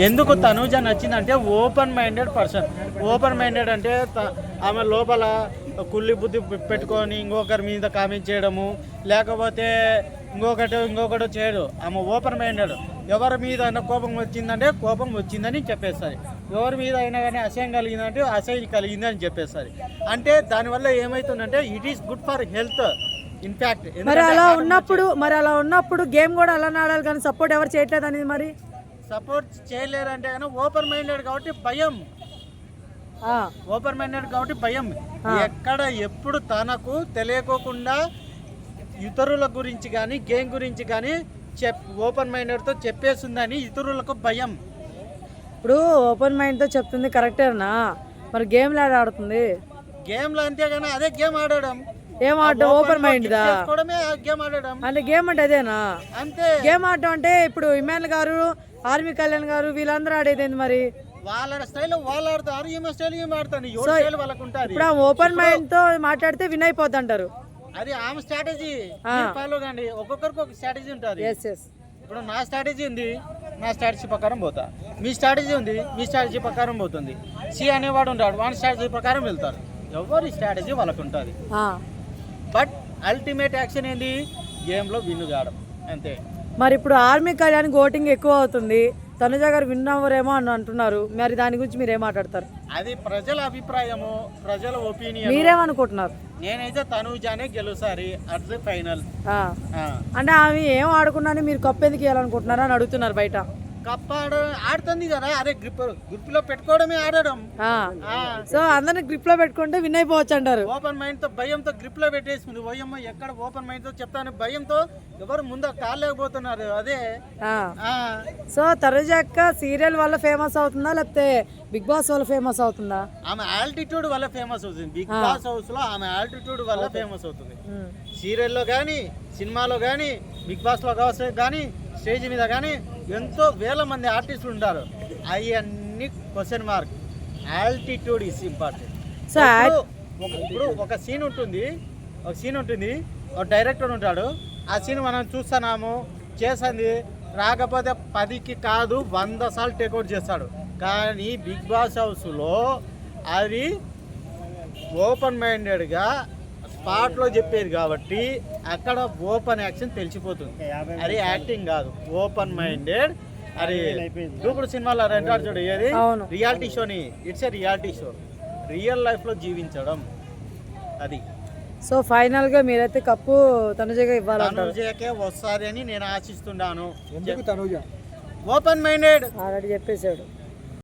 ఎందుకు తనూజ నచ్చిందంటే open minded person. Open minded అంటే ఆమె లోపల కుళ్ళి బుద్ధి పెట్టుకొని ఇంకొకరి మీద కామెంట్ చేయడము, లేకపోతే ఇంకొకటి చేయడు. ఆమె ఓపెన్ మైండెడ్. ఎవరి మీద అయినా కోపం వచ్చిందంటే కోపం వచ్చిందని చెప్పేస్తుంది, ఎవరి మీద అయినా కానీ అసహ్యం కలిగిందంటే అసహ్యం కలిగిందని చెప్పేస్తుంది. అంటే దానివల్ల ఏమవుతుందంటే it is good for health. In fact మరి అలా ఉన్నప్పుడు గేమ్ కూడా అలా ఆడాలి, కానీ సపోర్ట్ ఎవరు చేయట్లేదు అనేది. మరి సపోర్ట్ చేయలేరంటే కానీ ఓపెన్ మైండెడ్ కాబట్టి భయం. ఓపెన్ మైండెడ్ కాబట్టి భయం. ఎక్కడ ఎప్పుడు తనకు తెలియకోకుండా ఇతరుల గురించి కానీ గేమ్ గురించి కానీ ఓపెన్ మైండెడ్తో చెప్పేస్తుందని ఇతరులకు భయం. ఇప్పుడు ఓపెన్ మైండ్తో చెప్తుంది కరెక్టేనా? మరి గేమ్లు ఆడుతుంది. గేమ్లు అంతే కానీ అదే గేమ్ ఆడడం. ఏం ఆడడం? ఓపెన్ మైండ్ దా గేమ్ ఆడడం అంటే గేమ్ అంటే అదేనా? అంతే. గేమ్ ఆడటం అంటే ఇప్పుడు ఇమానుల్ గారు, ఆర్మీ కళ్యాణ్ గారు వీళ్ళందరూ ఆడేది మరి వాళ్ళ స్టైల్ వాళ్ళు ఆడతారు, ఈమె స్టైల్ ఈమె ఆడతాను. వాళ్ళకు ఉంటారు. ఇప్పుడు ఓపెన్ మైండ్ తో మాట్లాడితే విన్ అయిపోద్ది అంటారు. అది ఆమె స్ట్రాటజీ. ఫాలో కండి, ఒక్కొక్కరికి ఒక స్ట్రాటజీ ఉంటుంది. ఇప్పుడు నా స్ట్రాటజీ ఉంది, నా స్ట్రాటజీ ప్రకారం పోతా. మీ స్ట్రాటజీ ఉంది, మీ స్ట్రాటజీ ప్రకారం పోతుంది. సి అనేవాడు ఉంటాడు, వాడి స్ట్రాటజీ ప్రకారం వెళ్తారు. ఎవరి స్ట్రాటజీ వాళ్ళకు ఉంటుంది. బట్ అల్టిమేట్ యాక్షన్ ఏంది? గేమ్లో విన్ కావడం అంతే. మరి ఇప్పుడు ఆర్మీ కళ్యాణ్ ఓటింగ్ ఎక్కువ అవుతుంది, తనుజ గారు విన్ అవ్వరేమో అని అంటున్నారు. మరి దాని గురించి మీరు ఏం మాట్లాడతారు? అది ప్రజల అభిప్రాయము, ప్రజల ఒపీనియన్. మీరేమనుకుంటున్నారు? నేనైతే తనుజానే గెలుసారి అట్ ది ఫైనల్. అంటే ఆమె ఏం ఆడుకున్నా మీరు కప్ ఎందుకు ఇవ్వాలనుకుంటున్నారా అని అడుగుతున్నారు బయట. కప్ ఆడుతుంది కదా, అదే గ్రిప్ లో పెట్టుకోవడమే ఆడడం. సో అందరిని గ్రిప్ లో పెట్టుకుంటే విన్ అయిపోవచ్చు అంటారు. ఓపెన్ మైండ్ తో భయంతో గ్రిప్ లో పెట్టేసుకుంది. ఓయమ్మ ఎక్కడ ఓపెన్ మైండ్ తో చెప్తాను భయంతో ఎవరు ముందు కాలేకపోతున్నారు. అదే. సో తనుజ అక్క సీరియల్ వల్ల ఫేమస్ అవుతుందా లేకపోతే బిగ్ బాస్ వల్ల ఫేమస్ అవుతుందా? ఆమె ఆల్టిట్యూడ్ వల్ల ఫేమస్ అవుతుంది. బిగ్ బాస్ హౌస్ లో ఆమె ఆల్టిట్యూడ్ వల్ల ఫేమస్ అవుతుంది. సీరియల్లో కానీ, సినిమాలో కానీ, బిగ్ బాస్ లో కానీ, స్టేజ్ మీద కానీ ఎంతో వేల మంది ఆర్టిస్టులు ఉంటారు. అవన్నీ question mark. Altitude is important. So ఇప్పుడు ఒక సీన్ ఉంటుంది, ఒక డైరెక్టర్ ఉంటాడు. ఆ సీన్ మనం చూస్తున్నాము, చేసింది రాకపోతే 10కి కాదు 100 సార్లు టేక్అవుట్ చేస్తాడు. కానీ బిగ్ బాస్ హౌస్లో అది ఓపెన్ మైండెడ్గా స్పాట్లో చెప్పేది కాబట్టి అక్కడ ఓపెన్ యాక్షన్ తెలిసిపోతుంది. అది యాక్టింగ్ కాదు, ఓపెన్ మైండెడ్. అది దూకుడు సినిమాలో రెంటాడు చూడు, ఏది రియాలిటీ షోని. It's a reality show, real లైఫ్లో జీవించడం అది. సో ఫైనల్ గా మీరైతే కప్పు తనుజకే ఇవ్వాలంటారు? తనుజకే వస్తుంది అని నేను ఆశిస్తున్నాను. ఓపెన్ మైండెడ్ ఆల్రెడీ చెప్పేశాడు.